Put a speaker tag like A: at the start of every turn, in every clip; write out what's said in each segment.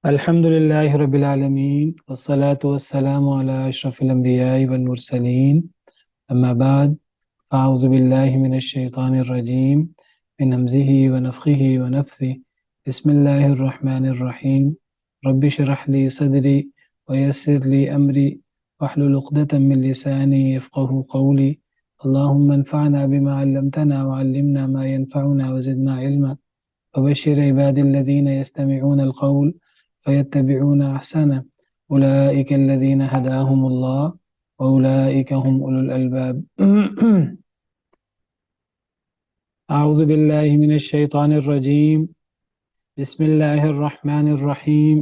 A: الحمد لله رب العالمين والصلاة والسلام على أشرف الأنبياء والمرسلين. أما بعد، أعوذ بالله من الشيطان الرجيم من همزه ونفخه ونفثه. بسم الله الرحمن الرحيم. رب اشرح لي صدري ويسر لي أمري واحلل عقدة من لساني يفقه قولي. اللهم انفعنا بما علمتنا وعلمنا ما ينفعنا وزدنا علما. وبشر عبادي الذين يستمعون القول فيتبعون أحسنه. أولئك الذين هداهم الله وأولئك هم أولو الألباب. أعوذ بالله من الشيطان الرجيم. بسم الله الرحمن الرحيم.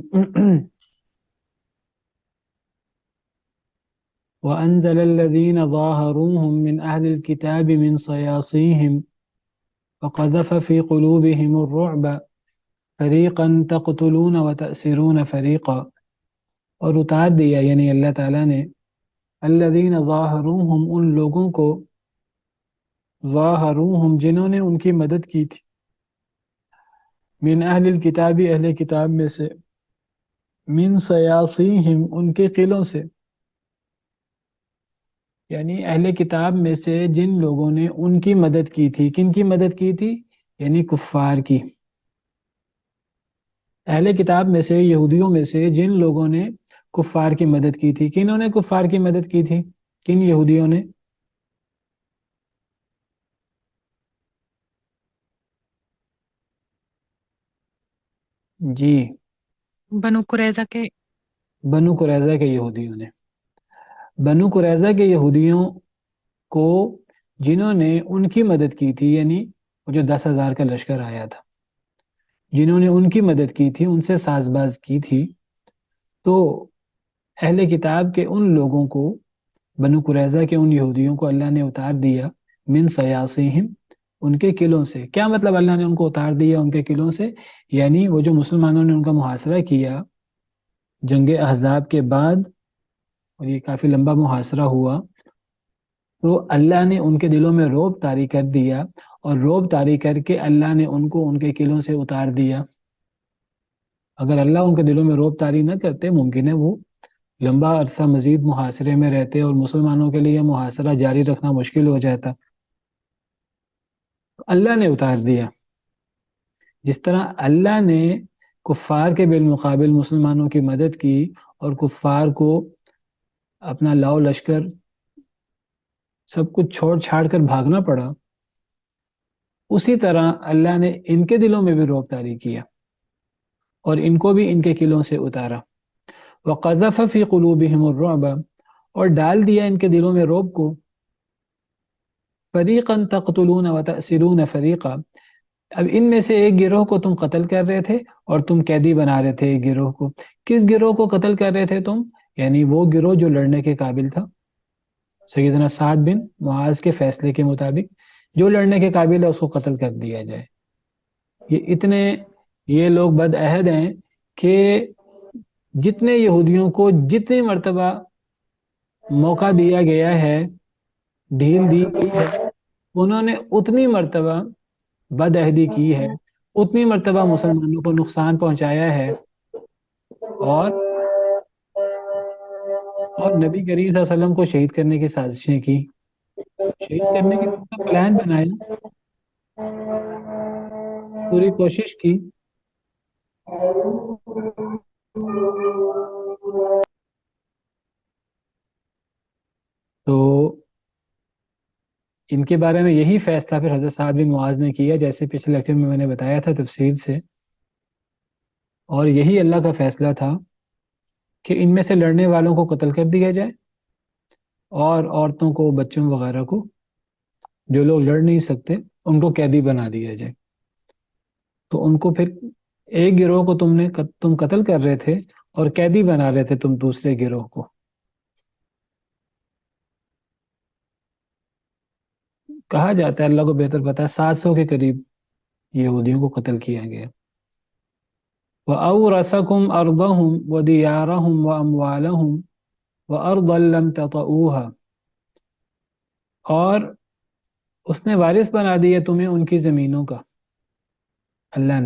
A: وأنزل الذين ظاهروهم من أهل الكتاب من صياصيهم فقذف في قلوبهم الرعب فریقا تقتلون وتأسرون فریقا. اور اتار دیا یعنی اللہ تعالیٰ نے الذین ظاہروہم ان لوگوں کو، ظاہروہم جنہوں نے ان کی مدد کی تھی، من اہل الکتاب اہل کتاب میں سے، من سیاسیہم ان کے قلوں سے، یعنی اہل کتاب میں سے جن لوگوں نے ان کی مدد کی تھی. کن کی مدد کی تھی؟ یعنی کفار کی. اہل کتاب میں سے، یہودیوں میں سے جن لوگوں نے کفار کی مدد کی تھی. کنہوں نے کفار کی مدد کی تھی؟ کن یہودیوں نے؟ جی،
B: بنو قریظہ کے
A: بنو قریظہ کے یہودیوں نے. بنو قریظہ کے یہودیوں کو جنہوں نے ان کی مدد کی تھی، یعنی وہ جو 10,000 کا لشکر آیا تھا، جنہوں نے ان کی مدد کی تھی، ان سے ساز باز کی تھی، تو اہل کتاب کے ان لوگوں کو، بنو قریظہ کے ان یہودیوں کو اللہ نے اتار دیا من سیاسیہم ان کے قلعوں سے. کیا مطلب اللہ نے ان کو اتار دیا ان کے قلعوں سے؟ یعنی وہ جو مسلمانوں نے ان کا محاصرہ کیا جنگ احزاب کے بعد، اور یہ کافی لمبا محاصرہ ہوا، تو اللہ نے ان کے دلوں میں رعب طاری کر دیا، اور رعب طاری کر کے اللہ نے ان کو ان کے قلعوں سے اتار دیا. اگر اللہ ان کے دلوں میں رعب طاری نہ کرتے، ممکن ہے وہ لمبا عرصہ مزید محاصرے میں رہتے اور مسلمانوں کے لیے محاصرہ جاری رکھنا مشکل ہو جاتا. اللہ نے اتار دیا. جس طرح اللہ نے کفار کے بالمقابل مسلمانوں کی مدد کی اور کفار کو اپنا لاؤ لشکر سب کچھ چھوڑ چھاڑ کر بھاگنا پڑا، اسی طرح اللہ نے ان کے دلوں میں بھی رعب طاری کیا اور ان کو بھی ان کے قلعوں سے اتارا. وَقَذَفَ فِي قُلُوبِهِمُ الرُّعْبَ اور ڈال دیا ان کے دلوں میں رعب کو. فَرِيقًا تَقْتُلُونَ وَتَأْسِرُونَ فَرِيقًا اب ان میں سے ایک گروہ کو تم قتل کر رہے تھے اور تم قیدی بنا رہے تھے ایک گروہ کو. کس گروہ کو قتل کر رہے تھے تم؟ یعنی وہ گروہ جو لڑنے کے قابل تھا. سیدنا سعد بن معاذ کے فیصلے کے مطابق جو لڑنے کے قابل ہے اس کو قتل کر دیا جائے. یہ لوگ بد عہد ہیں کہ جتنے یہودیوں کو جتنی مرتبہ موقع دیا گیا ہے، ڈھیل دی گئی ہے، انہوں نے اتنی مرتبہ بد عہدی کی ہے، اتنی مرتبہ مسلمانوں کو نقصان پہنچایا ہے، اور نبی کریم صلی اللہ علیہ وسلم کو شہید کرنے کی سازشیں کی، شہید کرنے کی پورا پلان بنایا، پوری کوشش کی. تو ان کے بارے میں یہی فیصلہ پھر حضرت سعد بن معاذ نے کیا، جیسے پچھلے لیکچر میں نے بتایا تھا تفصیل سے. اور یہی اللہ کا فیصلہ تھا کہ ان میں سے لڑنے والوں کو قتل کر دیا جائے، اور عورتوں کو، بچوں وغیرہ کو، جو لوگ لڑ نہیں سکتے، ان کو قیدی بنا دیا جائے. تو ان کو پھر ایک گروہ کو تم قتل کر رہے تھے اور قیدی بنا رہے تھے تم دوسرے گروہ کو. کہا جاتا ہے، اللہ کو بہتر پتا ہے، 700 کے قریب یہودیوں کو قتل کیا گیا. وَأَوْرَثَكُمْ أَرْضَهُمْ وَدِيَارَهُمْ وَأَمْوَالَهُمْ وَأَرْضًا لَمْ تَطَئُوهَا اور اس نے وارث بنا دیا تمہیں ان کی زمینوں کا. اللہ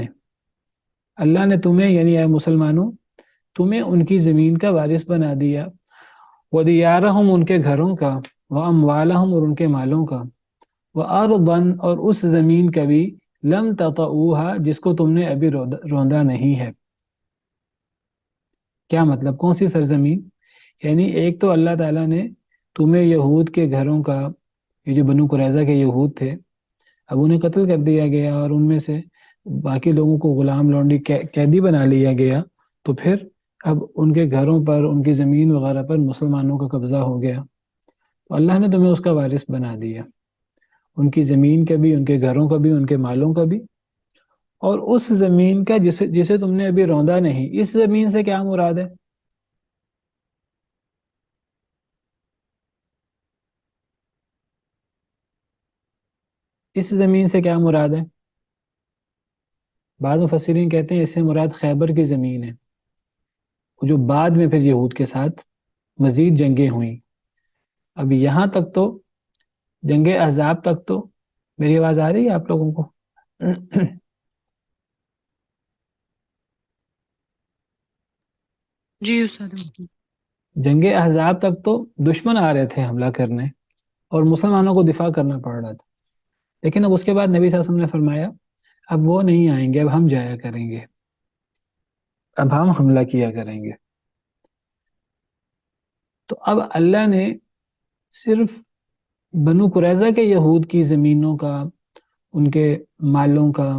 A: نے تمہیں، یعنی اے مسلمانوں، تمہیں ان کی زمین کا وارث بنا دیا، ودیارہم ان کے گھروں کا، واموالہم اور ان کے مالوں کا، وارضاً اور اس زمین کا بھی، لم تطئوہا جس کو تم نے ابھی روندا نہیں ہے۔ کیا مطلب؟ کون سی سرزمین؟ یعنی ایک تو اللہ تعالیٰ نے تمہیں یہود کے گھروں کا، یہ جو بنو قریظہ کے یہود تھے، اب انہیں قتل کر دیا گیا اور ان میں سے باقی لوگوں کو غلام لونڈی قیدی بنا لیا گیا، تو پھر اب ان کے گھروں پر، ان کی زمین وغیرہ پر مسلمانوں کا قبضہ ہو گیا، تو اللہ نے تمہیں اس کا وارث بنا دیا، ان کی زمین کا بھی، ان کے گھروں کا بھی، ان کے مالوں کا بھی، اور اس زمین کا جسے تم نے ابھی روندا نہیں۔ اس زمین سے کیا مراد ہے؟ اس زمین سے کیا مراد ہے؟ بعض مفسرین کہتے ہیں اس سے مراد خیبر کی زمین ہے، جو بعد میں پھر یہود کے ساتھ مزید جنگیں ہوئیں۔ اب یہاں تک تو، جنگ احزاب تک تو میری آواز آ رہی ہے آپ لوگوں کو؟
B: جی استاد۔
A: جنگ احزاب تک تو دشمن آ رہے تھے حملہ کرنے، اور مسلمانوں کو دفاع کرنا پڑ رہا تھا، لیکن اب اس کے بعد نبی صلی اللہ علیہ وسلم نے فرمایا اب وہ نہیں آئیں گے، اب ہم جایا کریں گے، اب ہم حملہ کیا کریں گے۔ تو اب اللہ نے صرف بنو قریظہ کے یہود کی زمینوں کا، ان کے مالوں کا،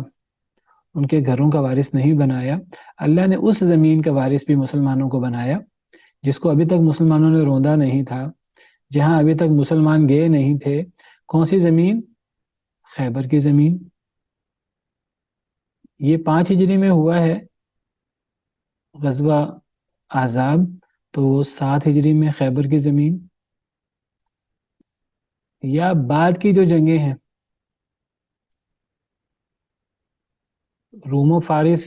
A: ان کے گھروں کا وارث نہیں بنایا، اللہ نے اس زمین کا وارث بھی مسلمانوں کو بنایا جس کو ابھی تک مسلمانوں نے روندا نہیں تھا، جہاں ابھی تک مسلمان گئے نہیں تھے۔ کون سی زمین؟ خیبر کی زمین۔ یہ 5 ہجری میں ہوا ہے غزوہ احزاب، تو 7 ہجری میں خیبر کی زمین، یا بعد کی جو جنگیں ہیں، روم و فارس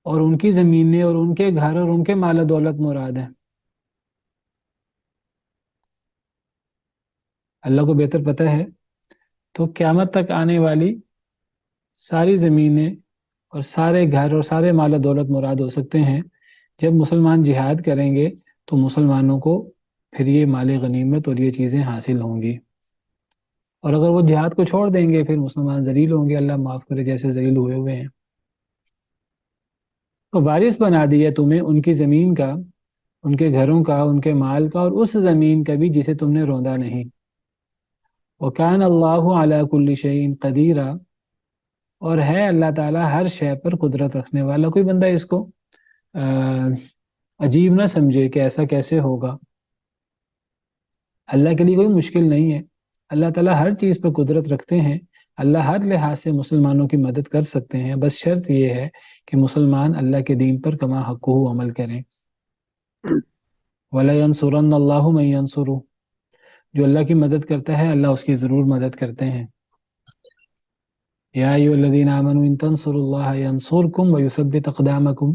A: اور ان کی زمینیں اور ان کے گھر اور ان کے مال و دولت مراد ہیں؟ اللہ کو بہتر پتہ ہے۔ تو قیامت تک آنے والی ساری زمینیں اور سارے گھر اور سارے مال و دولت مراد ہو سکتے ہیں۔ جب مسلمان جہاد کریں گے تو مسلمانوں کو پھر یہ مال غنیمت اور یہ چیزیں حاصل ہوں گی، اور اگر وہ جہاد کو چھوڑ دیں گے پھر مسلمان ذلیل ہوں گے، اللہ معاف کرے، جیسے ذلیل ہوئے ہوئے ہیں۔ تو وارث بنا دیا تمہیں ان کی زمین کا، ان کے گھروں کا، ان کے مال کا، اور اس زمین کا بھی جسے تم نے روندا نہیں۔ وَكَانَ اللَّهُ عَلَى كُلِّ شَيْءٍ قَدِيرًا، اور ہے اللہ تعالیٰ ہر شے پر قدرت رکھنے والا۔ کوئی بندہ اس کو عجیب نہ سمجھے کہ ایسا کیسے ہوگا، اللہ کے لیے کوئی مشکل نہیں ہے، اللہ تعالیٰ ہر چیز پر قدرت رکھتے ہیں، اللہ ہر لحاظ سے مسلمانوں کی مدد کر سکتے ہیں، بس شرط یہ ہے کہ مسلمان اللہ کے دین پر کما حقہ عمل کریں۔ وَلَيَنْصُرَنَّ اللَّهُ مَن يَنْصُرُهُ، جو اللہ کی مدد کرتا ہے اللہ اس کی ضرور مدد کرتے ہیں۔ یا ایھا الذین آمنوا ان تنصروا اللہ ینصرکم ویثبت اقدامکم،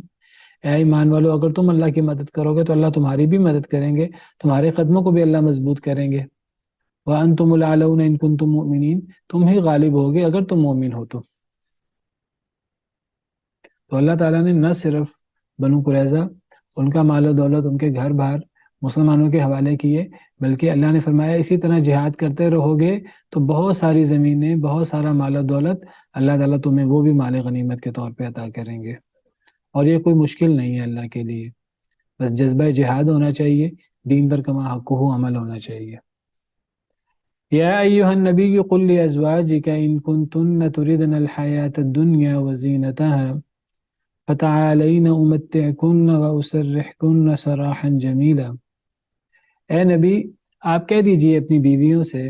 A: اے ایمان والو اگر تم اللہ کی مدد کرو گے تو اللہ تمہاری بھی مدد کریں گے، تمہارے قدموں کو بھی اللہ مضبوط کریں گے۔ وَأَنْتُمُ الْأَعْلَوْنَ إِن كُنتُم مُؤْمِنِينَ، تم ہی غالب ہوگے اگر تم مومن ہو تو اللہ تعالیٰ نے نہ صرف بنو قریظہ، ان کا مال و دولت، ان کے گھر بار مسلمانوں کے حوالے کیے، بلکہ اللہ نے فرمایا اسی طرح جہاد کرتے رہو گے تو بہت ساری زمینیں، بہت سارا مال و دولت اللہ تعالیٰ تمہیں وہ بھی مال غنیمت کے طور پہ عطا کریں گے، اور یہ کوئی مشکل نہیں ہے اللہ کے لیے، بس جذبہ جہاد ہونا چاہیے، دین پر کما حقہ عمل ہونا چاہیے۔ یا ایہا النبی قل لازواجک ان کنتن تردن الحیاة الدنیا وزینتها فتعالین امتعکن واسرحکن سراحا جمیلا۔ اے نبی، آپ کہہ دیجئے اپنی بیویوں سے،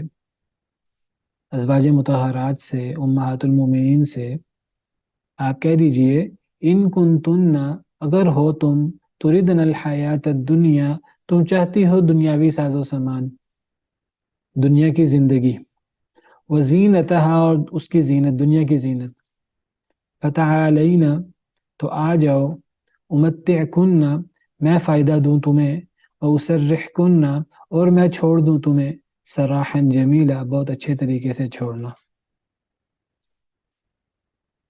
A: ازواج مطہرات سے، امہات المومنین سے، آپ کہہ دیجئے ان کنتن، اگر ہو تم، تردن الحیات الدنیا، تم چاہتی ہو دنیاوی ساز و سامان، دنیا کی زندگی، وزینتہا اور اس کی زینت، دنیا کی زینت، فتعالین تو آ جاؤ، امتعکن میں فائدہ دوں تمہیں، واسرحکن اور میں چھوڑ دوں تمہیں، سراحا جمیلا بہت اچھے طریقے سے چھوڑنا۔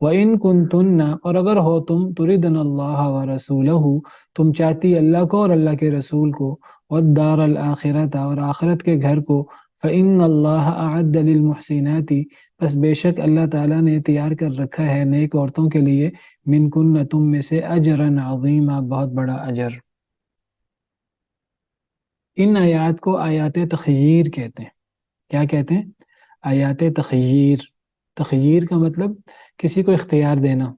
A: وَإِن كُنتُنَّ اور اگر ہو تم تُرِدْنَ اللَّهَ وَرَسُولَهُ تم چاہتی اللہ کو اور اللہ کے رسول کو، وَالدَّارَ الْآخِرَةَ اور آخرت کے گھر کو، فَإِنَّ اللَّهَ أَعَدَّ لِلْمُحْسِنَاتِ بس بے شک اللہ تعالیٰ نے تیار کر رکھا ہے نیک عورتوں کے لیے، مِنْكُنَّ تم میں سے اجرًا عظیما بہت بڑا اجر۔ ان آیات کو آیات تخییر کہتے ہیں۔ کیا کہتے ہیں؟ آیات تخییر۔ تخییر کا مطلب کسی کو اختیار دینا۔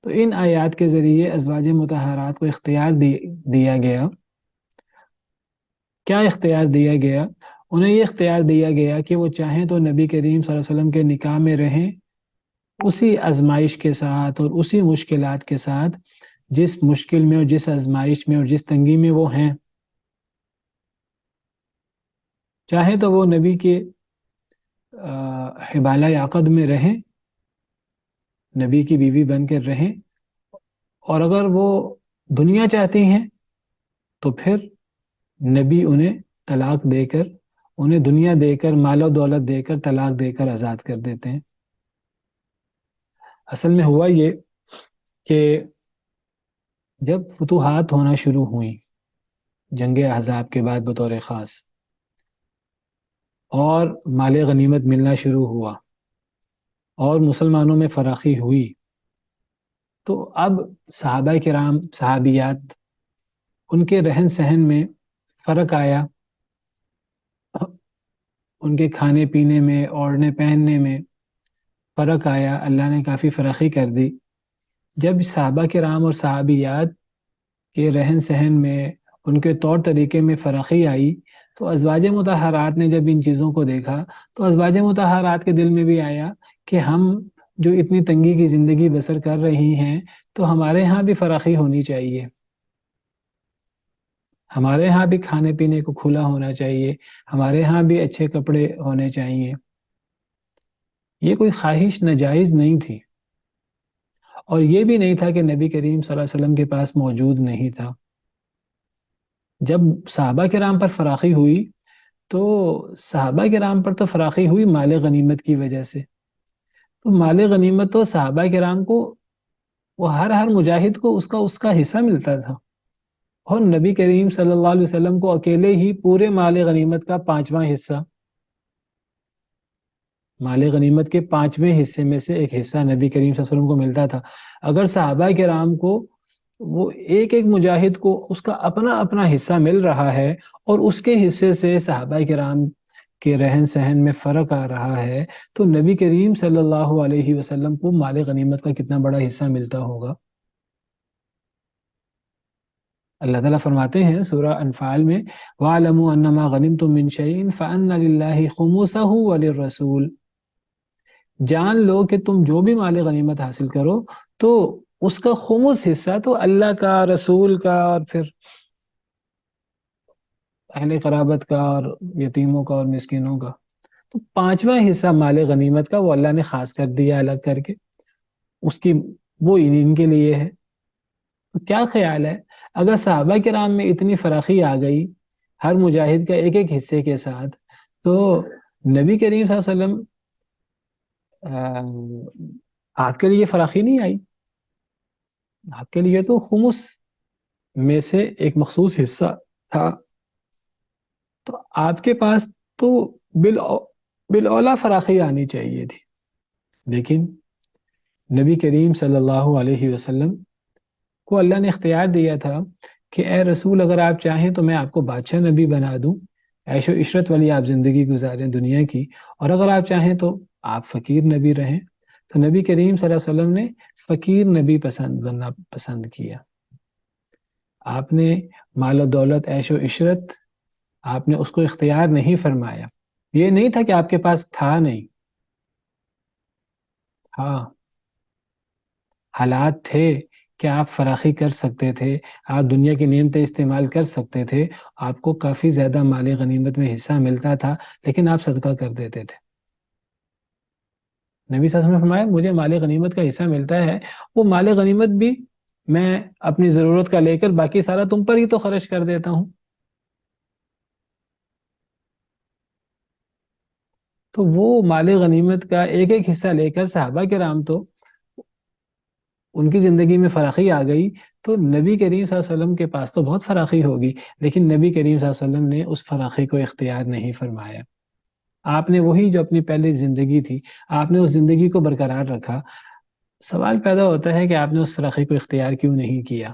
A: تو ان آیات کے ذریعے ازواج مطہرات کو اختیار دیا گیا۔ کیا اختیار دیا گیا؟ انہیں یہ اختیار دیا گیا کہ وہ چاہیں تو نبی کریم صلی اللہ علیہ وسلم کے نکاح میں رہیں، اسی آزمائش کے ساتھ اور اسی مشکلات کے ساتھ جس مشکل میں اور جس آزمائش میں اور جس تنگی میں وہ ہیں۔ چاہے تو وہ نبی کے حبالہ عقد میں رہیں، نبی کی بیوی بن کر رہیں، اور اگر وہ دنیا چاہتی ہیں تو پھر نبی انہیں طلاق دے کر، انہیں دنیا دے کر، مال و دولت دے کر، طلاق دے کر آزاد کر دیتے ہیں۔ اصل میں ہوا یہ کہ جب فتوحات ہونا شروع ہوئیں جنگ احزاب کے بعد بطور خاص، اور مال غنیمت ملنا شروع ہوا اور مسلمانوں میں فراخی ہوئی، تو اب صحابہ کرام، صحابیات، ان کے رہن سہن میں فرق آیا، ان کے کھانے پینے میں، اوڑھنے پہننے میں فرق آیا، اللہ نے کافی فراخی کر دی۔ جب صحابہ کرام اور صحابیات کے رہن سہن میں، ان کے طور طریقے میں فراخی آئی، تو ازواج مطہرات نے جب ان چیزوں کو دیکھا تو ازواج مطہرات کے دل میں بھی آیا کہ ہم جو اتنی تنگی کی زندگی بسر کر رہی ہیں تو ہمارے ہاں بھی فراخی ہونی چاہیے، ہمارے ہاں بھی کھانے پینے کو کھلا ہونا چاہیے، ہمارے ہاں بھی اچھے کپڑے ہونے چاہیے۔ یہ کوئی خواہش ناجائز نہیں تھی، اور یہ بھی نہیں تھا کہ نبی کریم صلی اللہ علیہ وسلم کے پاس موجود نہیں تھا۔ جب صحابہ کرام پر فراخی ہوئی تو صحابہ کرام پر تو فراخی ہوئی مال غنیمت کی وجہ سے، تو مال غنیمت تو صحابہ کرام کو، وہ ہر مجاہد کو اس کا حصہ ملتا تھا، اور نبی کریم صلی اللہ علیہ وسلم کو اکیلے ہی پورے مال غنیمت کا 5واں حصہ، مال غنیمت کے 5ویں حصے میں سے ایک حصہ نبی کریم صلی اللہ علیہ وسلم کو ملتا تھا۔ اگر صحابہ کرام کو، وہ ایک ایک مجاہد کو اس کا اپنا اپنا حصہ مل رہا ہے، اور اس کے حصے سے صحابہ کرام کے رہن سہن میں فرق آ رہا ہے، تو نبی کریم صلی اللہ علیہ وسلم کو مال غنیمت کا کتنا بڑا حصہ ملتا ہوگا۔ اللہ تعالیٰ فرماتے ہیں سورہ انفال میں، وَاعْلَمُوا أَنَّمَا غَنِمْتُم مِّن شَيْءٍ فَأَنَّ لِلَّهِ خُمُسَهُ وَلِلرَّسُولِ، جان لو کہ تم جو بھی مال غنیمت حاصل کرو تو اس کا خمس حصہ تو اللہ کا، رسول کا، اور پھر اہل قرابت کا، اور یتیموں کا اور مسکینوں کا۔ تو 5واں حصہ مال غنیمت کا وہ اللہ نے خاص کر دیا الگ کر کے، اس کی، وہ ان کے لیے ہے۔ تو کیا خیال ہے اگر صحابہ کرام میں اتنی فراخی آ گئی ہر مجاہد کا ایک ایک حصے کے ساتھ، تو نبی کریم صلی اللہ علیہ وسلم، آپ کے لیے فراخی نہیں آئی؟ آپ کے لیے تو خمس میں سے ایک مخصوص حصہ تھا، تو آپ کے پاس تو بالاولیٰ فراخی آنی چاہیے تھی۔ لیکن نبی کریم صلی اللہ علیہ وسلم کو اللہ نے اختیار دیا تھا کہ اے رسول، اگر آپ چاہیں تو میں آپ کو بادشاہ نبی بنا دوں، عیش و عشرت والی آپ زندگی گزاریں دنیا کی، اور اگر آپ چاہیں تو آپ فقیر نبی رہیں۔ تو نبی کریم صلی اللہ علیہ وسلم نے فقیر نبی بننا پسند کیا۔ آپ نے مال و دولت، عیش و عشرت، آپ نے اس کو اختیار نہیں فرمایا۔ یہ نہیں تھا کہ آپ کے پاس تھا نہیں، ہاں، حالات تھے کہ آپ فراخی کر سکتے تھے، آپ دنیا کی نعمتیں استعمال کر سکتے تھے، آپ کو کافی زیادہ مال غنیمت میں حصہ ملتا تھا، لیکن آپ صدقہ کر دیتے تھے۔ نبی صلی اللہ علیہ وسلم نے فرمایا مجھے مال غنیمت کا حصہ ملتا ہے، وہ مال غنیمت بھی میں اپنی ضرورت کا لے کر باقی سارا تم پر ہی تو خرچ کر دیتا ہوں۔ تو وہ مال غنیمت کا ایک ایک حصہ لے کر صحابہ کرام تو ان کی زندگی میں فراخی آ گئی، تو نبی کریم صلی اللہ علیہ وسلم کے پاس تو بہت فراخی ہوگی، لیکن نبی کریم صلی اللہ علیہ وسلم نے اس فراخی کو اختیار نہیں فرمایا۔ آپ نے وہی جو اپنی پہلی زندگی تھی، آپ نے اس زندگی کو برقرار رکھا۔ سوال پیدا ہوتا ہے کہ آپ نے اس فراخی کو اختیار کیوں نہیں کیا؟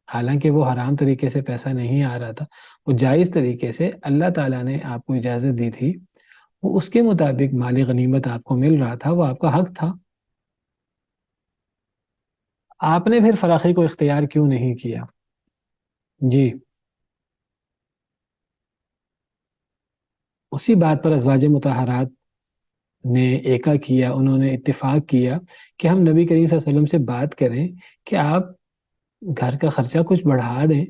A: حالانکہ وہ حرام طریقے سے پیسہ نہیں آ رہا تھا، وہ جائز طریقے سے اللہ تعالیٰ نے آپ کو اجازت دی تھی، وہ اس کے مطابق مال غنیمت آپ کو مل رہا تھا، وہ آپ کا حق تھا۔ آپ نے پھر فراخی کو اختیار کیوں نہیں کیا؟ جی، اسی بات پر ازواج مطہرات نے ایکا کیا، انہوں نے اتفاق کیا کہ ہم نبی کریم صلی اللہ علیہ وسلم سے بات کریں کہ آپ گھر کا خرچہ کچھ بڑھا دیں،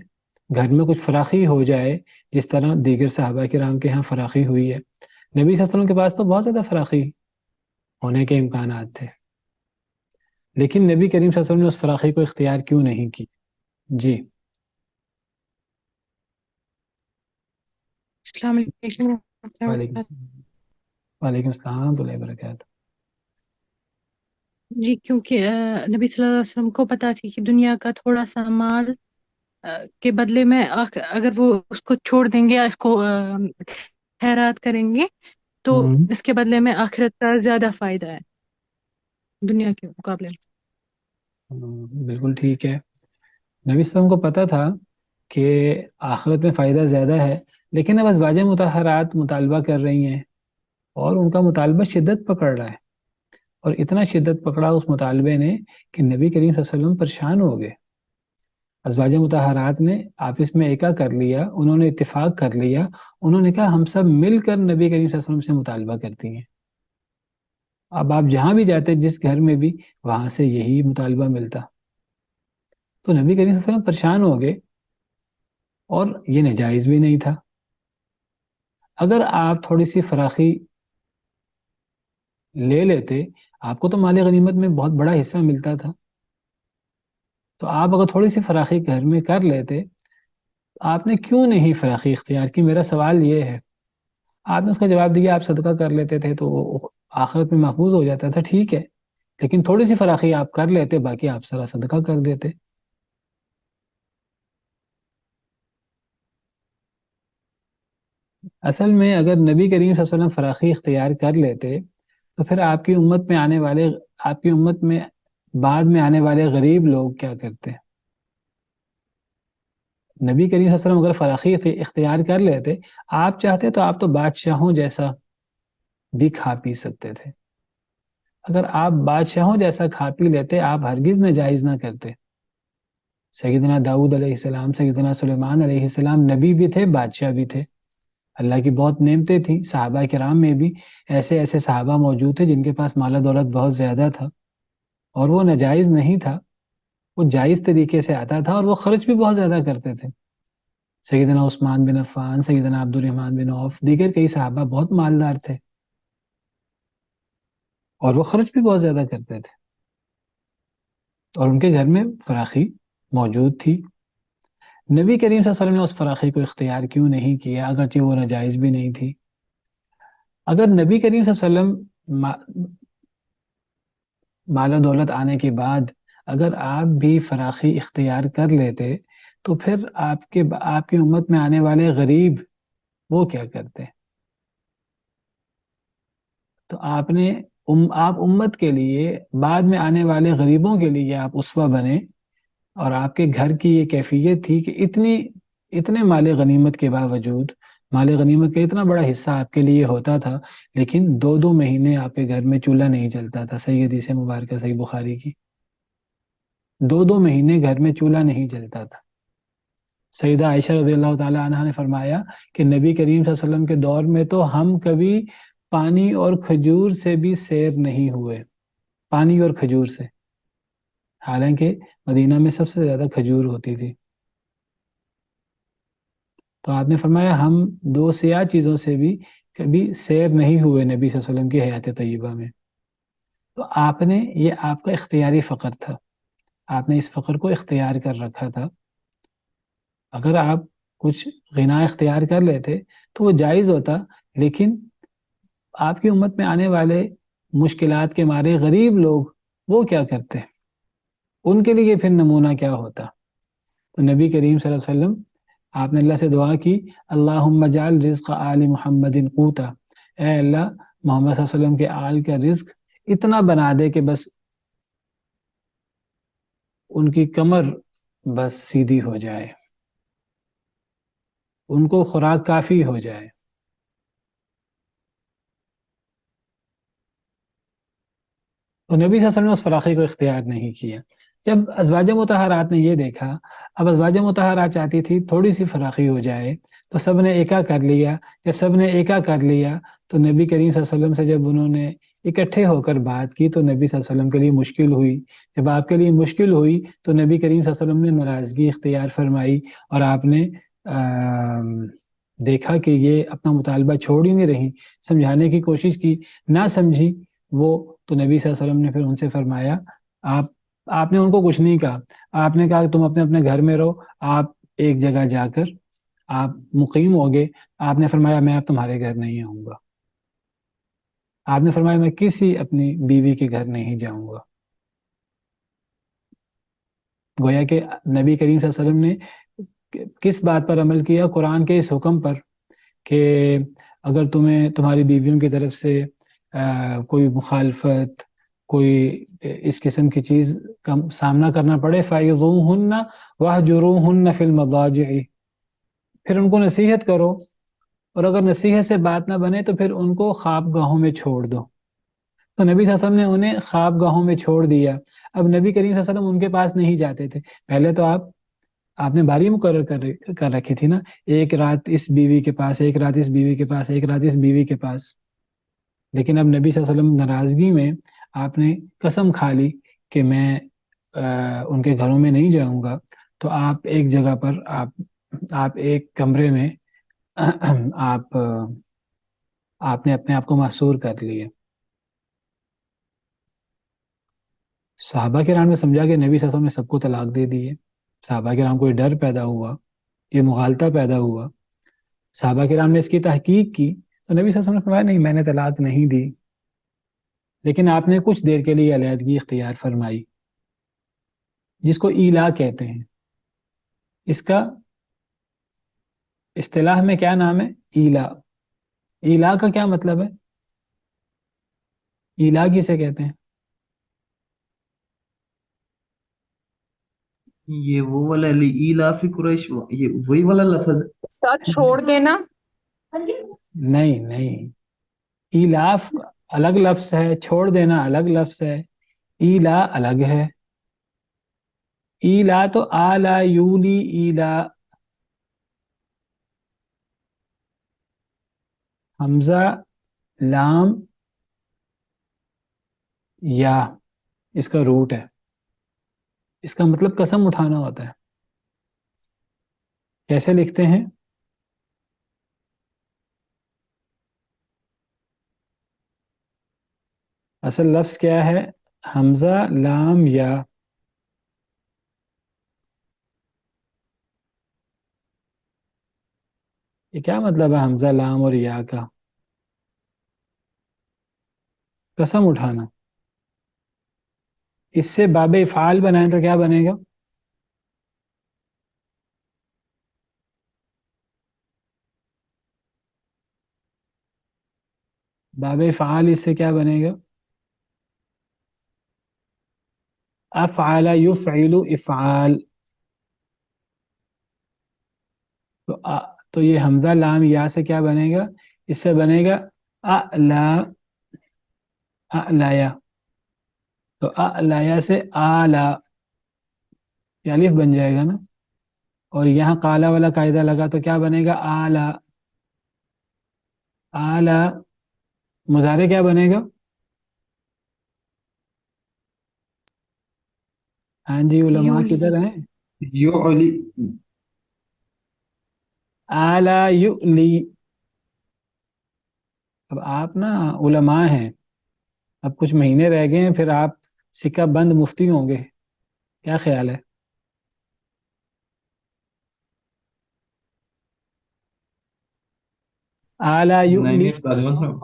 A: گھر میں کچھ فراخی ہو جائے، جس طرح دیگر صحابہ کرام کے ہاں فراخی ہوئی ہے۔ نبی صلی اللہ علیہ وسلم کے پاس تو بہت زیادہ فراخی ہونے کے امکانات تھے، لیکن نبی کریم صلی اللہ علیہ وسلم نے اس فراخی کو اختیار کیوں نہیں کی؟ جی،
B: السلام علیکم ورحمۃ اللہ
A: وعلیکم
B: وبرکاتہ۔
A: السلام، وعلیکم السلام ورحمۃ اللہ وبرکاتہ۔
B: جی، کیونکہ نبی صلی اللہ علیہ وسلم کو پتا تھی کہ دنیا کا تھوڑا سا مال کے بدلے میں اگر وہ اس کو چھوڑ دیں گے یا اس کو خیرات کریں گے تو
A: ہوں،
B: اس کے بدلے میں آخرت کا زیادہ فائدہ ہے دنیا کے مقابلے میں۔
A: بالکل ٹھیک ہے۔ نبی صلی اللہ علیہ وسلم کو پتا تھا کہ آخرت میں فائدہ زیادہ ہے، لیکن اب ازواج مطہرات مطالبہ کر رہی ہیں اور ان کا مطالبہ شدت پکڑ رہا ہے، اور اتنا شدت پکڑا اس مطالبے نے کہ نبی کریم صلی اللہ علیہ وسلم پریشان ہو گئے۔ ازواج مطہرات نے آپس میں ایکا کر لیا، انہوں نے اتفاق کر لیا، انہوں نے کہا ہم سب مل کر نبی کریم صلی اللہ علیہ وسلم سے مطالبہ کرتی ہیں۔ اب آپ جہاں بھی جاتے، جس گھر میں بھی، وہاں سے یہی مطالبہ ملتا، تو نبی کریم صلی اللہ علیہ وسلم پریشان ہو گئے، اور یہ ناجائز بھی نہیں تھا۔ اگر آپ تھوڑی سی فراخی لے لیتے، آپ کو تو مال غنیمت میں بہت بڑا حصہ ملتا تھا، تو آپ اگر تھوڑی سی فراخی گھر میں کر لیتے، آپ نے کیوں نہیں فراخی اختیار کی؟ میرا سوال یہ ہے۔ آپ نے اس کا جواب دیا آپ صدقہ کر لیتے تھے تو آخرت میں محفوظ ہو جاتا تھا، ٹھیک ہے، لیکن تھوڑی سی فراخی آپ کر لیتے، باقی آپ سارا صدقہ کر دیتے۔ اصل میں اگر نبی کریم صلی اللہ علیہ وسلم فراخی اختیار کر لیتے، تو پھر آپ کی امت میں بعد میں آنے والے غریب لوگ کیا کرتے؟ نبی کریم صلی اللہ علیہ وسلم اگر فراخی اختیار کر لیتے، آپ چاہتے تو آپ تو بادشاہوں جیسا بھی کھا پی سکتے تھے۔ اگر آپ بادشاہوں جیسا کھا پی لیتے، آپ ہرگز ناجائز نہ کرتے۔ سیدنا داؤد علیہ السلام، سیدنا سلیمان علیہ السلام نبی بھی تھے، بادشاہ بھی تھے، اللہ کی بہت نعمتیں تھیں۔ صحابہ کرام میں بھی ایسے ایسے صحابہ موجود تھے جن کے پاس مال و دولت بہت زیادہ تھا، اور وہ ناجائز نہیں تھا، وہ جائز طریقے سے آتا تھا، اور وہ خرچ بھی بہت زیادہ کرتے تھے۔ سیدنا عثمان بن عفان، سیدنا عبد الرحمن بن عوف، دیگر کئی صحابہ بہت مالدار تھے، اور وہ خرچ بھی بہت زیادہ کرتے تھے، اور ان کے گھر میں فراخی موجود تھی۔ نبی کریم صلی اللہ علیہ وسلم نے اس فراخی کو اختیار کیوں نہیں کیا، اگرچہ وہ ناجائز بھی نہیں تھی؟ اگر نبی کریم صلی اللہ علیہ وسلم مال و دولت آنے کے بعد اگر آپ بھی فراخی اختیار کر لیتے، تو پھر آپ کی امت میں آنے والے غریب وہ کیا کرتے؟ تو آپ امت کے لیے، بعد میں آنے والے غریبوں کے لیے آپ اسوہ بنے، اور آپ کے گھر کی یہ کیفیت تھی کہ اتنے مال غنیمت کے باوجود، مال غنیمت کا اتنا بڑا حصہ آپ کے لیے ہوتا تھا، لیکن دو دو مہینے آپ کے گھر میں چولہا نہیں جلتا تھا۔ صحیح حدیث مبارکہ صحیح بخاری کی، دو دو مہینے گھر میں چولہا نہیں جلتا تھا۔ سیدہ عائشہ رضی اللہ تعالی عنہ نے فرمایا کہ نبی کریم صلی اللہ علیہ وسلم کے دور میں تو ہم کبھی پانی اور کھجور سے بھی سیر نہیں ہوئے، پانی اور کھجور سے، حالانکہ مدینہ میں سب سے زیادہ کھجور ہوتی تھی۔ تو آپ نے فرمایا ہم دو سیاہ چیزوں سے بھی کبھی سیر نہیں ہوئے نبی صلی اللہ علیہ وسلم کی حیات طیبہ میں۔ تو یہ آپ کا اختیاری فقر تھا، آپ نے اس فقر کو اختیار کر رکھا تھا۔ اگر آپ کچھ غنا اختیار کر لیتے تو وہ جائز ہوتا، لیکن آپ کی امت میں آنے والے مشکلات کے مارے غریب لوگ وہ کیا کرتے ہیں، ان کے لیے پھر نمونہ کیا ہوتا؟ تو نبی کریم صلی اللہ علیہ وسلم آپ نے اللہ سے دعا کی، اللہم جعل رزق آل محمد قوتا، اے اللہ محمد صلی اللہ علیہ وسلم کے آل کا رزق اتنا بنا دے کہ بس ان کی کمر بس سیدھی ہو جائے، ان کو خوراک کافی ہو جائے۔ تو نبی صلی اللہ علیہ وسلم نے اس فراخی کو اختیار نہیں کیا۔ جب ازواج مطہرات نے یہ دیکھا، اب ازواج مطہرات چاہتی تھی تھوڑی سی فراخی ہو جائے، تو سب نے ایکا کر لیا۔ جب سب نے ایکا کر لیا تو نبی کریم صلی اللہ علیہ وسلم سے جب انہوں نے اکٹھے ہو کر بات کی تو نبی صلی اللہ علیہ وسلم کے لیے مشکل ہوئی۔ جب آپ کے لیے مشکل ہوئی تو نبی کریم صلی اللہ علیہ وسلم نے ناراضگی اختیار فرمائی، اور آپ نے دیکھا کہ یہ اپنا مطالبہ چھوڑ ہی نہیں رہی، سمجھانے کی کوشش کی، نہ سمجھی وہ، تو نبی صلی اللہ علیہ وسلم نے پھر ان سے فرمایا، آپ آپ نے ان کو کچھ نہیں کہا، آپ نے کہا کہ تم اپنے اپنے گھر میں رہو، آپ ایک جگہ جا کر آپ مقیم ہوگے۔ آپ نے فرمایا میں اب تمہارے گھر نہیں آؤں گا، آپ نے فرمایا میں کسی اپنی بیوی کے گھر نہیں جاؤں گا۔ گویا کہ نبی کریم صلی اللہ علیہ وسلم نے کس بات پر عمل کیا؟ قرآن کے اس حکم پر کہ اگر تمہیں تمہاری بیویوں کی طرف سے کوئی مخالفت، کوئی اس قسم کی چیز کا سامنا کرنا پڑے، فَعِظُوهُنَّ وَاهْجُرُوهُنَّ فِي الْمَضَاجِعِ، پھر ان کو نصیحت کرو، اور اگر نصیحت سے بات نہ بنے تو پھر ان کو خواب گاہوں میں چھوڑ دو۔ تو نبی صلی اللہ علیہ وسلم نے انہیں خواب گاہوں میں چھوڑ دیا۔ اب نبی کریم صلی اللہ علیہ وسلم ان کے پاس نہیں جاتے تھے۔ پہلے تو آپ نے باری مقرر کر رکھی تھی نا، ایک رات اس بیوی کے پاس، ایک رات اس بیوی کے پاس، ایک رات اس بیوی کے پاس، لیکن اب نبی صلی اللہ علیہ وسلم ناراضگی میں آپ نے قسم کھا لی کہ میں ان کے گھروں میں نہیں جاؤں گا۔ تو آپ ایک جگہ پر آپ ایک کمرے میں آپ آپ نے اپنے آپ کو محصور کر لیے۔ صحابہ کرام نے سمجھا کہ نبی صلی اللہ علیہ وسلم نے سب کو طلاق دے دی ہے۔ صحابہ کرام کو یہ ڈر پیدا ہوا، یہ مغالطہ پیدا ہوا۔ صحابہ کرام نے اس کی تحقیق کی تو نبی صلی اللہ علیہ وسلم نے فرمایا نہیں، میں نے طلاق نہیں دی، لیکن آپ نے کچھ دیر کے لیے علیحدگی اختیار فرمائی، جس کو ایلا کہتے ہیں۔ اس کا اصطلاح میں کیا نام ہے؟ ایلا۔ ایلا کا کیا مطلب ہے؟ ایلا کسے کہتے ہیں؟
C: یہ وہ والا ایلاف قریش، یہ وہی والا لفظ ہے؟
B: ساتھ چھوڑ دینا۔
A: نہیں نہیں، ایلاف الگ لفظ ہے، چھوڑ دینا الگ لفظ ہے، ایلا الگ ہے۔ ایلا تو آلا یولی ایلا، حمزہ لام یا اس کا روٹ ہے، اس کا مطلب قسم اٹھانا ہوتا ہے۔ کیسے لکھتے ہیں؟ اصل لفظ کیا ہے؟ حمزہ لام یا۔ یہ کیا مطلب ہے حمزہ لام اور یا کا؟ قسم اٹھانا۔ اس سے باب افعال بنائیں تو کیا بنے گا؟ باب افعال اس سے کیا بنے گا؟ افعال یفعل افعال۔ تو یہ حمزہ لام یا سے کیا بنے گا؟ اس سے بنے گا اعلا، اعلایا۔ تو اعلایا سے آلہ، یہ الف بن جائے گا نا، اور یہاں قالا والا قاعدہ لگا تو کیا بنے گا؟ آلہ، آلہ۔ مضارع کیا بنے گا؟ ہاں جی، علماء
B: یولی۔
A: کدھر ہیں؟
C: یعلی،
A: آلہ یؤلی۔ اب آپ نا علماء ہیں، اب کچھ مہینے رہ گئے ہیں پھر آپ سکہ بند مفتی ہوں گے، کیا خیال ہے؟ آلہ
C: نہیں
A: یؤلی،
C: نہیں استاد مطلب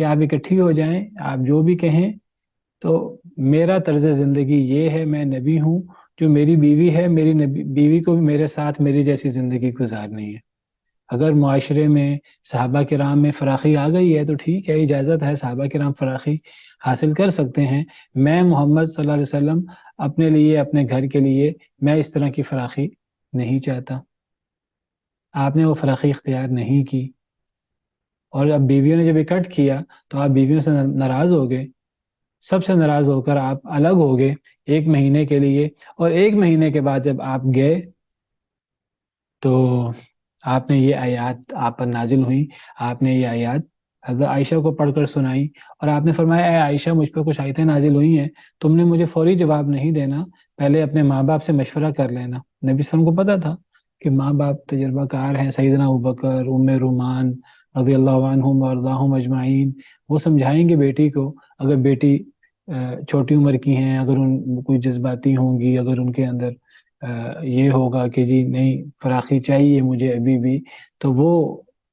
A: کہ آپ اکٹھی ہو جائیں، آپ جو بھی کہیں، تو میرا طرز زندگی یہ ہے، میں نبی ہوں، جو میری بیوی ہے، میری بیوی کو بھی میرے ساتھ میری جیسی زندگی گزارنی ہے۔ اگر معاشرے میں صحابہ کرام میں فراخی آ گئی ہے تو ٹھیک ہے، اجازت ہے، صحابہ کرام فراخی حاصل کر سکتے ہیں۔ میں محمد صلی اللہ علیہ وسلم اپنے لیے، اپنے گھر کے لیے، میں اس طرح کی فراخی نہیں چاہتا۔ آپ نے وہ فراخی اختیار نہیں کی، اور اب بیویوں نے جب اکٹھ کیا تو آپ بیویوں سے ناراض ہو گئے، سب سے ناراض ہو کر آپ الگ ہو گئے 1 مہینے کے لیے، اور 1 مہینے کے بعد جب آپ گئے تو آپ نے یہ آیات آپ پر نازل ہوئی، آپ نے یہ آیات حضرت عائشہ کو پڑھ کر سنائی، اور آپ نے فرمایا اے عائشہ، مجھ پر کچھ آیتیں نازل ہوئی ہیں، تم نے مجھے فوری جواب نہیں دینا، پہلے اپنے ماں باپ سے مشورہ کر لینا۔ نبی صلی اللہ علیہ وسلم کو پتا تھا کہ ماں باپ تجربہ کار ہیں، سیدنا ابوبکر، ام رومان رضی اللہ عنہم وارضاہم اجمعین، وہ سمجھائیں گے بیٹی کو۔ اگر بیٹی چھوٹی عمر کی ہیں، اگر ان کوئی جذباتی ہوں گی، اگر ان کے اندر یہ ہوگا کہ جی نہیں فراخی چاہیے مجھے ابھی بھی، تو وہ،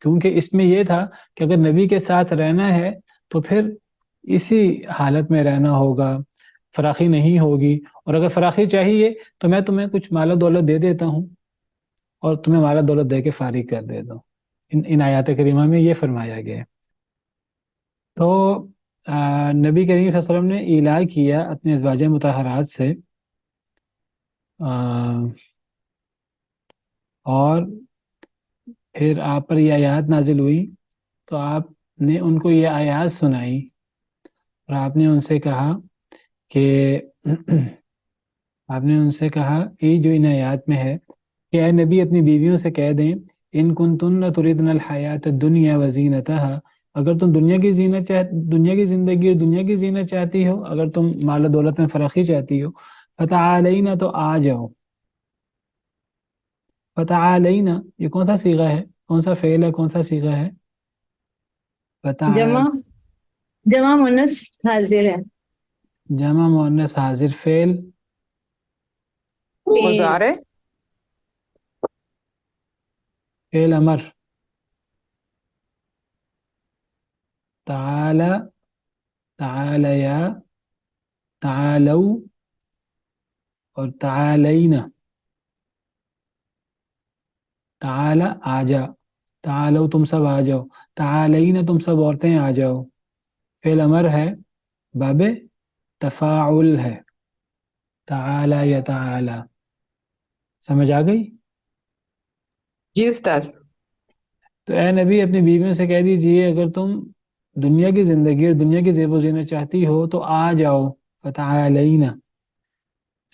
A: کیونکہ اس میں یہ تھا کہ اگر نبی کے ساتھ رہنا ہے تو پھر اسی حالت میں رہنا ہوگا، فراخی نہیں ہوگی، اور اگر فراخی چاہیے تو میں تمہیں کچھ مال و دولت دے دیتا ہوں، اور تمہیں مال و دولت دے کے فارغ کر دیتا ہوں۔ ان آیات کریمہ میں یہ فرمایا گیا ہے۔ تو نبی کریم صلی اللہ علیہ وسلم نے ایلا کیا اپنے ازواج مطہرات سے، اور پھر آپ پر یہ آیات نازل ہوئی تو آپ نے ان کو یہ آیات سنائی، اور آپ نے ان سے کہا کہ آپ نے ان سے کہا یہ جو ان آیات میں ہے کہ اے نبی اپنی بیویوں سے کہہ دیں ان کنتن تردن الحیات الدنیا وزینتها، اگر تم دنیا کی دنیا کی زندگی اور دنیا کی زینت چاہتی ہو، اگر تم مال و دولت میں فراخی چاہتی ہو، فتعالینا، تو آ جاؤ۔ فتعالینا یہ کون سا صیغہ ہے، کون سا فعل ہے، کون سا صیغہ ہے؟
D: جمع جمع مونس حاضر ہے،
A: جمع مؤنث حاضر، فعل
E: مضارع،
A: فعل امر، تعالی، تعالیا، تعالو، اور تعالینا، تعالی آ جا، تعالو تم سب آ جاؤ، تعالینا تم سب عورتیں آ جاؤ، فعل امر ہے، باب تفاعل ہے، تعالی یا تعالی، سمجھ آ گئی؟
E: جی استاد۔
A: تو اے نبی اپنی بیویوں سے کہہ دیجئے اگر تم دنیا کی زندگی اور دنیا کی زیب و زینت چاہتی ہو تو آ جاؤ، فتعالینا،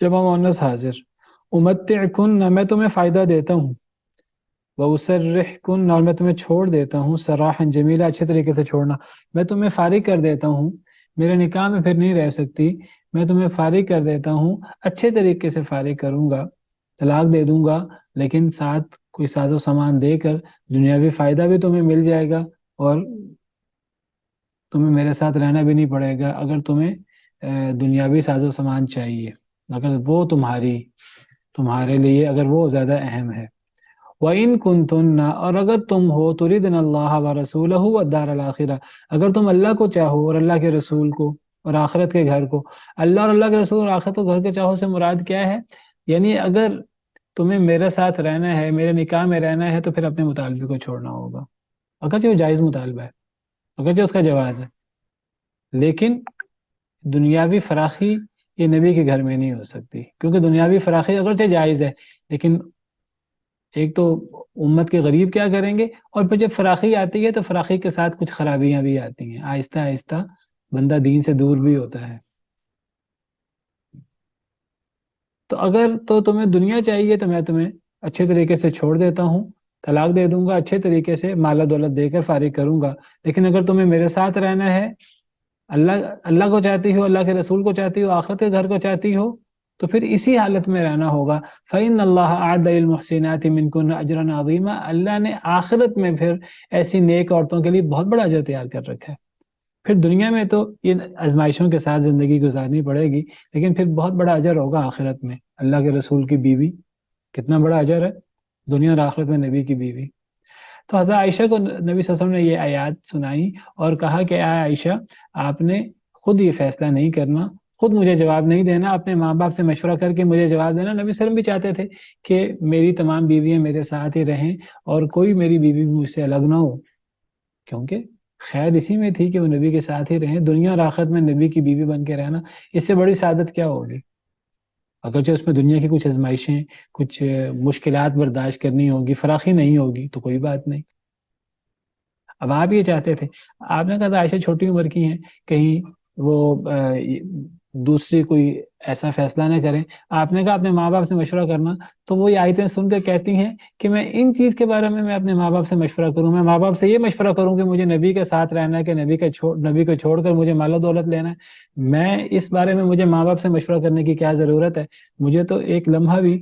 A: جمع مؤنث حاضر، امتعکن، میں تمہیں فائدہ دیتا ہوں، وَأُسَرِّحْكُنَّ، اور میں تمہیں چھوڑ دیتا ہوں، سراحً جمیلا، اچھے طریقے سے چھوڑنا، میں تمہیں فارغ کر دیتا ہوں، میرے نکاح میں پھر نہیں رہ سکتی، میں تمہیں فارغ کر دیتا ہوں، اچھے طریقے سے فارغ کروں گا، طلاق دے دوں گا، لیکن ساتھ کوئی ساز و سامان دے کر دنیاوی فائدہ بھی تمہیں مل جائے گا، اور تمہیں میرے ساتھ رہنا بھی نہیں پڑے گا اگر تمہیں دنیاوی ساز و سامان چاہیے، اگر وہ تمہارے لیے اگر وہ زیادہ اہم ہے۔ وَإِن كُنتُنَّ، اور اگر تم ہو تُرِدْنَ اللَّهَ وَرَسُولَهُ وَالدَّارَ الْآخِرَةَ، اگر تم اللہ کو چاہو اور اللہ کے رسول کو اور آخرت کے گھر کو، اللہ اور اللہ کے رسول اور آخرت کے گھر کے چاہو سے مراد کیا ہے؟ یعنی اگر تمہیں میرے ساتھ رہنا ہے، میرے نکاح میں رہنا ہے، تو پھر اپنے مطالبے کو چھوڑنا ہوگا، اگرچہ وہ جائز مطالبہ ہے، اگرچہ اس کا جواز ہے، لیکن دنیاوی فراخی یہ نبی کے گھر میں نہیں ہو سکتی، کیونکہ دنیاوی فراخی اگرچہ جائز ہے، لیکن ایک تو امت کے غریب کیا کریں گے، اور پھر جب فراخی آتی ہے تو فراخی کے ساتھ کچھ خرابیاں بھی آتی ہیں، آہستہ آہستہ بندہ دین سے دور بھی ہوتا ہے۔ تو اگر تو تمہیں دنیا چاہیے تو میں تمہیں اچھے طریقے سے چھوڑ دیتا ہوں، طلاق دے دوں گا، اچھے طریقے سے مال و دولت دے کر فارغ کروں گا، لیکن اگر تمہیں میرے ساتھ رہنا ہے، اللہ کو چاہتی ہو، اللہ کے رسول کو چاہتی ہو، آخرت کے گھر کو چاہتی ہو، تو پھر اسی حالت میں رہنا ہوگا۔ فَإِنَّ اللَّهَ أَعَدَّ لِلْمُحْسِنَاتِ مِنْكُنَّ أَجْرًا عَظِيمًا، اللہ نے آخرت میں پھر ایسی نیک عورتوں کے لیے بہت بڑا اجر تیار کر رکھا ہے۔ پھر دنیا میں تو یہ آزمائشوں کے ساتھ زندگی گزارنی پڑے گی، لیکن پھر بہت بڑا اجر ہوگا آخرت میں، اللہ کے رسول کی بیوی، کتنا بڑا اجر ہے، دنیا اور آخرت میں نبی کی بیوی۔ تو حضرت عائشہ کو نبی صلی اللہ علیہ وسلم نے یہ آیات سنائی اور کہا کہ اے عائشہ آپ نے خود یہ فیصلہ نہیں کرنا، خود مجھے جواب نہیں دینا، اپنے ماں باپ سے مشورہ کر کے مجھے جواب دینا۔ نبی صلی اللہ علیہ وسلم بھی چاہتے تھے کہ میری تمام بیویاں میرے ساتھ ہی رہیں اور کوئی میری بیوی مجھ سے الگ نہ ہو، کیونکہ خیر اسی میں تھی کہ وہ نبی کے ساتھ ہی رہیں۔ دنیا اور آخرت میں نبی کی بیوی بن کے رہنا، اس سے بڑی سعادت کیا ہوگی؟ اگرچہ اس میں دنیا کی کچھ آزمائشیں، کچھ مشکلات برداشت کرنی ہوگی، فراخی نہیں ہوگی تو کوئی بات نہیں۔ اب آپ یہ چاہتے تھے، آپ نے کہا تھا عائشہ چھوٹی عمر کی ہیں، کہیں وہ دوسری کوئی ایسا فیصلہ نہ کریں۔ آپ نے کہا اپنے ماں باپ سے مشورہ کرنا، تو وہ یہ آیتیں سن کر کہتی ہیں کہ میں ان چیز کے بارے میں اپنے ماں باپ سے مشورہ کروں، میں ماں باپ سے یہ مشورہ کروں کہ مجھے نبی کے ساتھ رہنا ہے کہ نبی کو چھوڑ کر مجھے مال و دولت لینا ہے؟ میں اس بارے میں مجھے ماں باپ سے مشورہ کرنے کی کیا ضرورت ہے؟ مجھے تو ایک لمحہ بھی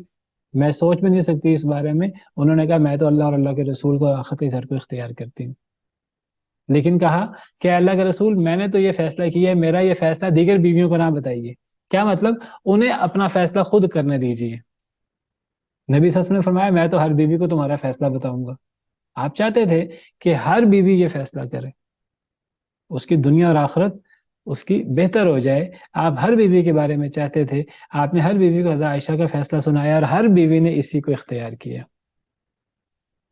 A: میں سوچ بھی نہیں سکتی اس بارے میں۔ انہوں نے کہا میں تو اللہ اور اللہ کے رسول کو آخرت کے گھر کو اختیار کرتی ہوں، لیکن کہا کہ اللہ کے رسول میں نے تو یہ فیصلہ کیا ہے، میرا یہ فیصلہ دیگر بیویوں کو نہ بتائیے۔ کیا مطلب؟ انہیں اپنا فیصلہ خود کرنے دیجیے۔ نبی صلی اللہ علیہ وسلم نے فرمایا میں تو ہر بیوی کو تمہارا فیصلہ بتاؤں گا۔ آپ چاہتے تھے کہ ہر بیوی یہ فیصلہ کرے، اس کی دنیا اور آخرت اس کی بہتر ہو جائے۔ آپ ہر بیوی کے بارے میں چاہتے تھے، آپ نے ہر بیوی کو حضرت عائشہ کا فیصلہ سنایا اور ہر بیوی نے اسی کو اختیار کیا۔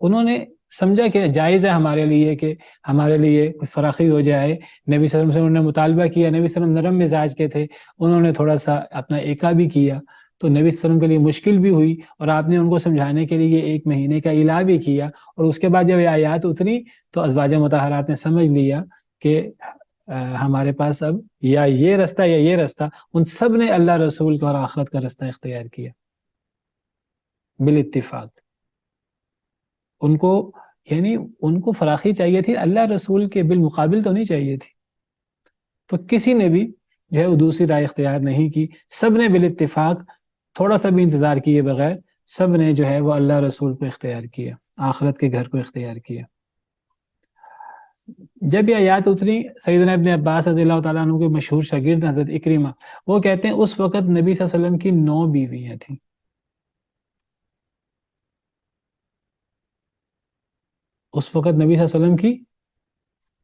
A: انہوں نے سمجھا کہ جائز ہے ہمارے لیے کہ ہمارے لیے کوئی فراخی ہو جائے۔ نبی صلی اللہ علیہ وسلم سے انہوں نے مطالبہ کیا، نبی صلی اللہ علیہ وسلم نرم مزاج کے تھے، انہوں نے تھوڑا سا اپنا ایکا بھی کیا، تو نبی صلی اللہ علیہ وسلم کے لیے مشکل بھی ہوئی اور آپ نے ان کو سمجھانے کے لیے 1 مہینے کا الا بھی کیا۔ اور اس کے بعد جب یہ آیات اتری تو ازواج مطہرات نے سمجھ لیا کہ ہمارے پاس اب یا یہ رستہ یا یہ رستہ۔ ان سب نے اللہ رسول کا اور آخرت کا رستہ اختیار کیا بالاتفاق۔ ان کو یعنی ان کو فراخی چاہیے تھی، اللہ رسول کے بالمقابل تو نہیں چاہیے تھی۔ تو کسی نے بھی جو ہے وہ دوسری رائے اختیار نہیں کی، سب نے بالاتفاق تھوڑا سا بھی انتظار کیے بغیر سب نے جو ہے وہ اللہ رسول کو اختیار کیا، آخرت کے گھر کو اختیار کیا۔ جب یہ آیات اتری، سیدنا ابن عباس رضی اللہ تعالیٰ عنہ کے مشہور شاگرد حضرت اکرمہ، وہ کہتے ہیں اس وقت نبی صلی اللہ علیہ وسلم کی 9 بیویاں تھیں۔ اس وقت نبی صلی اللہ علیہ وسلم کی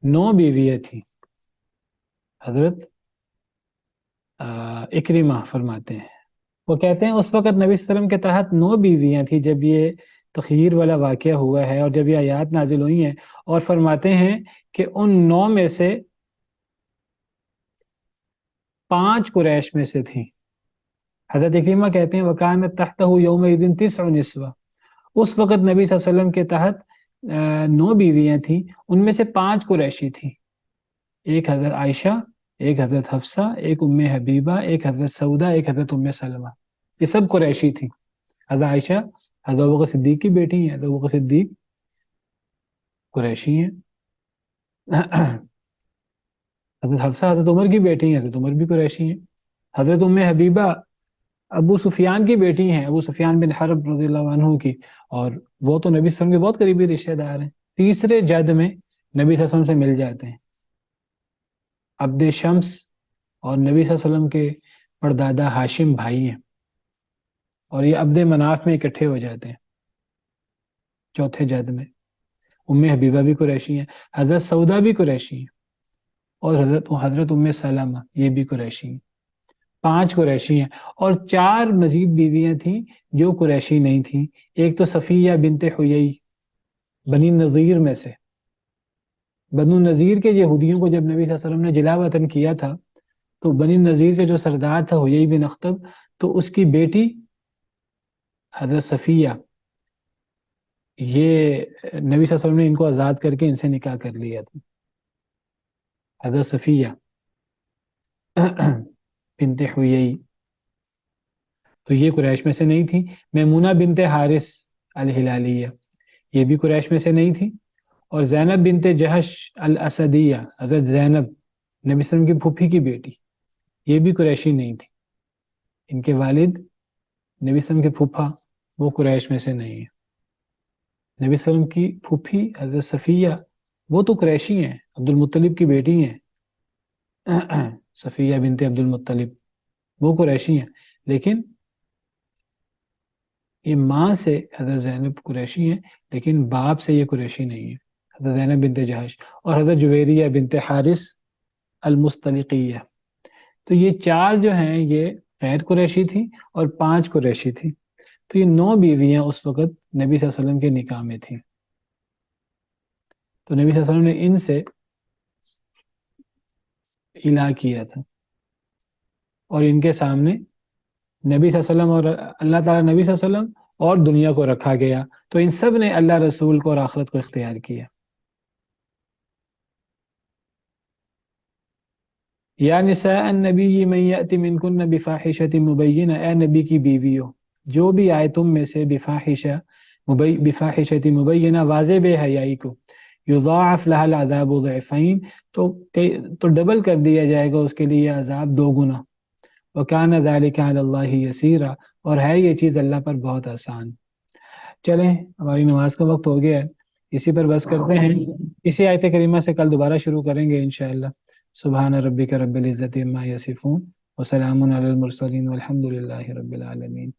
A: 9 بیویاں تھیں۔ حضرت اکرمہ فرماتے ہیں، وہ کہتے ہیں اس وقت نبی صلی اللہ علیہ وسلم کے تحت 9 بیویاں تھیں جب یہ تخییر والا واقعہ ہوا ہے اور جب یہ آیات نازل ہوئی ہیں، اور فرماتے ہیں کہ ان 9 میں سے 5 قریش میں سے تھیں۔ حضرت اکرمہ کہتے ہیں وَكَانَتْ تَحْتَهُ يَوْمَئِذٍ 9 نسوة، اس وقت نبی صلی اللہ علیہ وسلم کے تحت 9 بیویاں تھیں، ان میں سے 5 قریشی تھیں، ایک حضرت عائشہ، ایک حضرت حفصہ، ایک ام حبیبہ، ایک حضرت سودا، ایک حضرت ام سلمہ۔ یہ سب قریشی تھیں۔ حضرت عائشہ حضرت ابوبکر صدیق کی بیٹی ہیں، حضرت ابوبکر صدیق قریشی ہیں۔ حضرت حفصہ حضرت عمر کی بیٹی ہیں، حضرت عمر بھی قریشی ہیں۔ حضرت ام حبیبہ ابو سفیان کی بیٹی ہیں، ابو سفیان بن حرب رضی اللہ عنہ کی، اور وہ تو نبی صلی اللہ علیہ وسلم کے بہت قریبی رشتہ دار ہیں۔ تیسرے جد میں نبی صلی اللہ علیہ وسلم سے مل جاتے ہیں، عبد شمس اور نبی صلی اللہ علیہ وسلم کے پردادا ہاشم بھائی ہیں، اور یہ عبد مناف میں اکٹھے ہو جاتے ہیں چوتھے جد میں۔ ام حبیبہ بھی قریشی ہیں، حضرت سودا بھی قریشی ہیں، اور حضرت ام سلمہ یہ بھی قریشی ہیں۔ 5 قریشی ہیں، اور 4 مزید بیویاں تھیں جو قریشی نہیں تھیں۔ ایک تو صفیہ بنت حیی بنی نذیر میں سے۔ بنو نذیر کے یہودیوں کو جب نبی صلی اللہ علیہ وسلم نے جلا وطن کیا تھا تو بنی نذیر کے جو سردار تھا حیی بن اخطب، تو اس کی بیٹی حضرت صفیہ، یہ نبی صلی اللہ علیہ وسلم نے ان کو آزاد کر کے ان سے نکاح کر لیا تھا۔ حضرت صفیہ بنت حیی، تو یہ قریش میں سے نہیں تھی۔ میمونہ بنت حارث الہلالیہ، یہ بھی قریش میں سے نہیں تھی۔ اور زینب بنت جہش الاسدیہ، حضرت زینب نبی صلی اللہ علیہ وسلم کی پھوپھی کی بیٹی، یہ بھی قریشی نہیں تھی۔ ان کے والد نبی صلی اللہ علیہ وسلم کے پھوپھا وہ قریش میں سے نہیں ہیں۔ نبی صلی اللہ علیہ وسلم کی پھوپھی حضرت صفیہ وہ تو قریشی ہیں، عبد المطلب کی بیٹی ہیں، صفیہ بنت عبد المطلب، وہ قریشی ہیں، لیکن یہ ماں سے حضرت زینب قریشی ہیں لیکن باپ سے یہ قریشی نہیں ہے، حضرت زینب بنت جہش اور حضرت جویریہ بنت حارث المستلقیہ. تو یہ 4 جو ہیں یہ غیر قریشی تھی اور 5 قریشی تھی. تو یہ 9 بیویاں اس وقت نبی صلی اللہ علیہ وسلم کے نکاح میں تھیں. تو نبی صلی اللہ علیہ وسلم نے ان سے الہ کیا تھا اور ان کے سامنے نبی صلی اللہ علیہ وسلم اور اللہ تعالیٰ نبی صلی اللہ علیہ وسلم اور دنیا کو رکھا گیا. تو ان سب نے اللہ رسول کو اور آخرت کو اختیار کیا. یا نساء النبی من یأت منکن بفاحشۃ مبینہ، اے نبی کی بیویوں جو بھی آئے تم میں سے بفاحشۃ مبینہ واضح بے حیائی کو، یضاعف لها العذاب ضعفین تو ڈبل کر دیا جائے گا اس کے لیے عذاب 2 گنا. وکان ذلک علی اللہ یسیرا، اور ہے یہ چیز اللہ پر بہت آسان. چلیں ہماری نماز کا وقت ہو گیا ہے، اسی پر بس کرتے ہیں. اسی آیت کریمہ سے کل دوبارہ شروع کریں گے انشاءاللہ. سبحان ربک رب العزت عما یصفون وسلام علی المرسلین والحمد للہ رب العالمین.